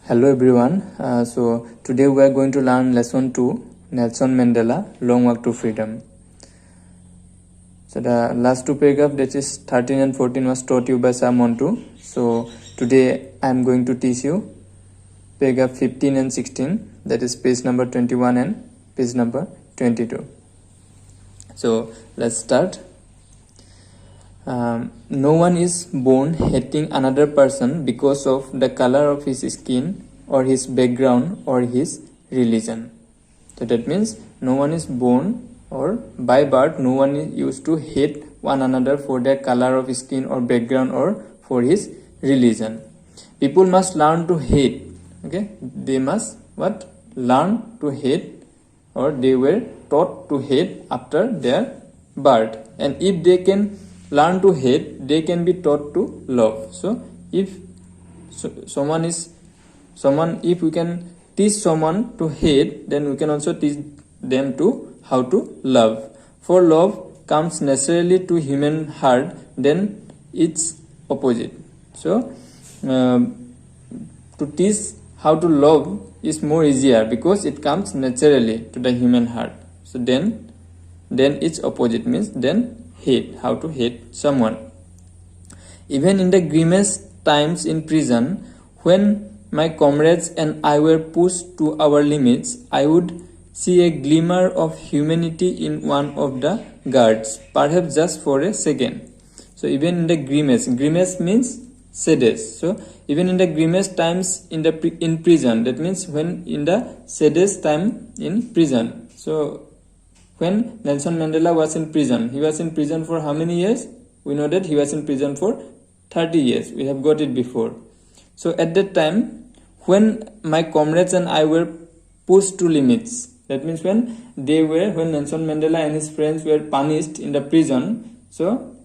Hello everyone. So today we are going to learn lesson 2, Nelson Mandela, Long Walk to Freedom. So the last two paragraphs, that is 13 and 14, was taught you by Sir Montu. So today I am going to teach you paragraph 15 and 16, that is page number 21 and page number 22. So let's start. No one is born hating another person because of the color of his skin or his background or his religion. So that means no one is born, or by birth no one is used to hate one another for their color of skin or background or for his religion. People must learn to hate. Okay, they must learn to hate, or they were taught to hate after their birth. And if they can learn to hate, they can be taught to love. So if if we can teach someone to hate, then we can also teach them to how to love. For love comes naturally to human heart, then its opposite. So to teach how to love is more easier because it comes naturally to the human heart. So then its opposite means then hate, how to hate someone. Even in the grimmest times in prison, when my comrades and I were pushed to our limits, I would see a glimmer of humanity in one of the guards, perhaps just for a second. So even in the grimmest means saddest. So even in the grimmest times in prison, that means when in the saddest time in prison. So when Nelson Mandela was in prison, he was in prison for how many years? We know that he was in prison for 30 years. We have got it before. So at that time, when my comrades and I were pushed to limits, that means when Nelson Mandela and his friends were punished in the prison, so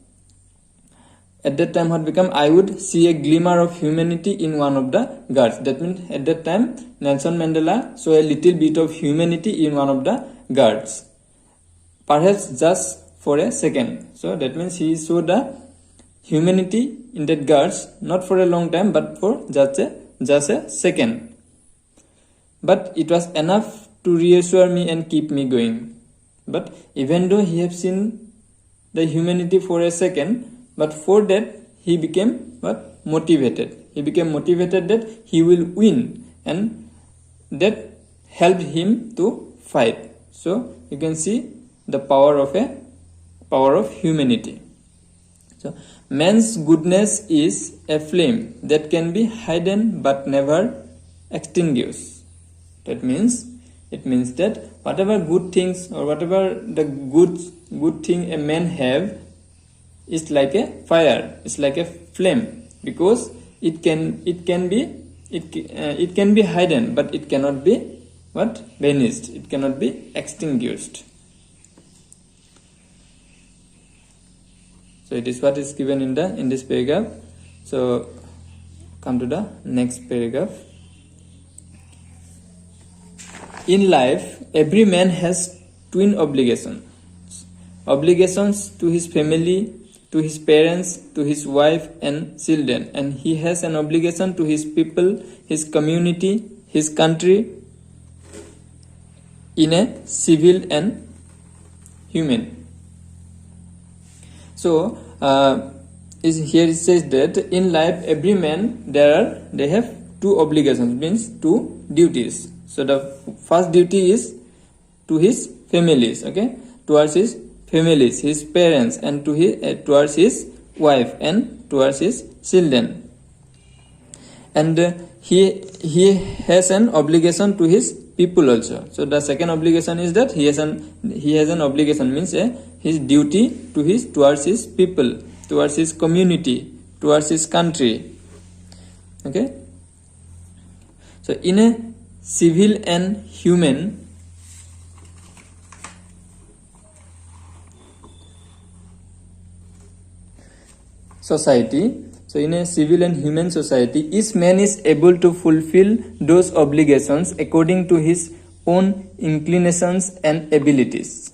at that time what become? I would see a glimmer of humanity in one of the guards. That means at that time, Nelson Mandela saw a little bit of humanity in one of the guards. Perhaps just for a second. So that means he saw the humanity in that guards, not for a long time, but for just a second. But it was enough to reassure me and keep me going. But even though he have seen the humanity for a second, but for that he became motivated. He became motivated that he will win, and that helped him to fight. So you can see the power of humanity. So man's goodness is a flame that can be hidden but never extinguished. That means that whatever good things or whatever the good thing a man have is like a fire, it's like a flame, because it can be hidden, but it cannot be vanished, it cannot be extinguished. So it is what is given in this paragraph. So come to the next paragraph. In life, every man has twin obligations to his family, to his parents, to his wife and children, and he has an obligation to his people, his community, his country, in a civil and human. So here it says that in life every man they have two obligations, means two duties. So the first duty is to his families, okay, towards his families, his parents, and towards his wife and towards his children. And he has an obligation to his people also. So the second obligation is that he has an obligation, means his duty towards his people, towards his community, towards his country. Okay. So in a civil and human society, each man is able to fulfill those obligations according to his own inclinations and abilities.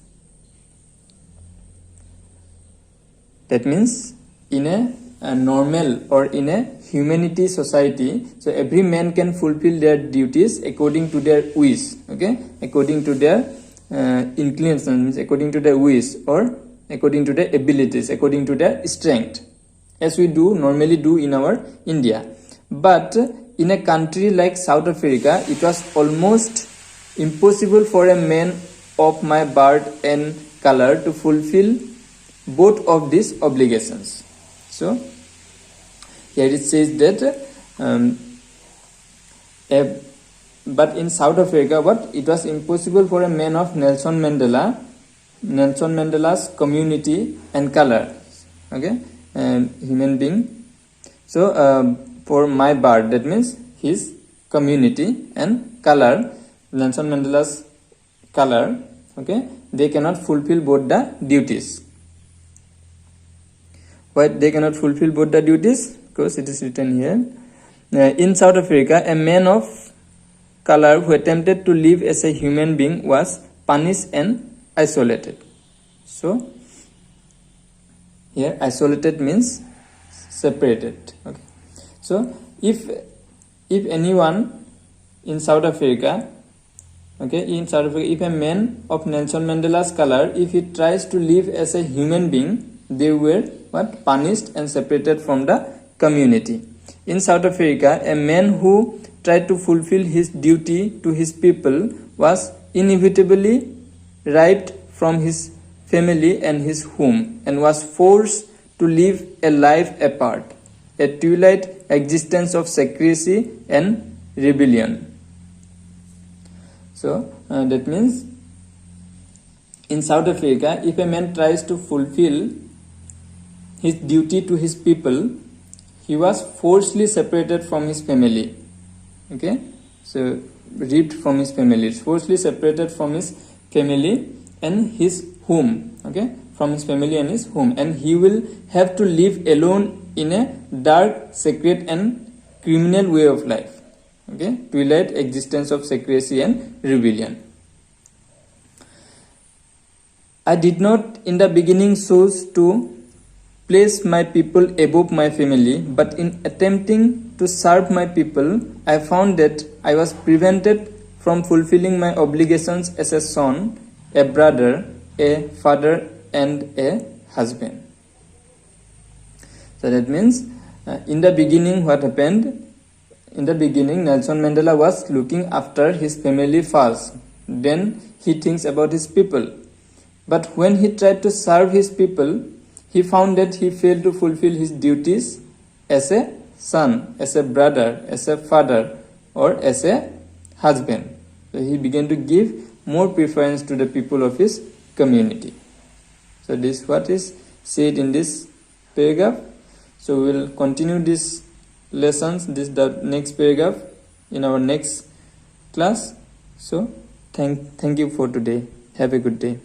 That means in a normal or in a humanity society, so every man can fulfill their duties according to their wish, okay, according to their inclination, means according to their wish, or according to their abilities, according to their strength, as we do normally do in our India. But in a country like South Africa, it was almost impossible for a man of my birth and color to fulfill both of these obligations. So here it says that but in South Africa, what it was impossible for a man of Nelson Mandela's community and color, okay, human being. So for my birth, that means his community and color, Nelson Mandela's color, okay, they cannot fulfill both the duties. Why they cannot fulfill both the duties? Because it is written here. In South Africa, a man of color who attempted to live as a human being was punished and isolated. So here isolated means separated. Okay. So if anyone in South Africa, okay, if a man of Nelson Mandela's color, if he tries to live as a human being, they were what? Punished and separated from the community. In South Africa, a man who tried to fulfill his duty to his people was inevitably ripped from his family and his home, and was forced to live a life apart, a twilight existence of secrecy and rebellion. So that means in South Africa, if a man tries to fulfill his duty to his people, he was forcibly separated from his family. Okay, so ripped from his family, forcibly separated from his family and his home. Okay, from his family and his home, and he will have to live alone in a dark, secret, and criminal way of life. Okay, twilight existence of secrecy and rebellion. I did not in the beginning choose to place my people above my family, but in attempting to serve my people, I found that I was prevented from fulfilling my obligations as a son, a brother, a father, and a husband. So that means in the beginning, what happened? In the beginning, Nelson Mandela was looking after his family first. Then he thinks about his people. But when he tried to serve his people, he found that he failed to fulfill his duties as a son, as a brother, as a father, or as a husband. So he began to give more preference to the people of his community. So this is what is said in this paragraph. So we will continue these lessons, the next paragraph, in our next class. So thank you for today. Have a good day.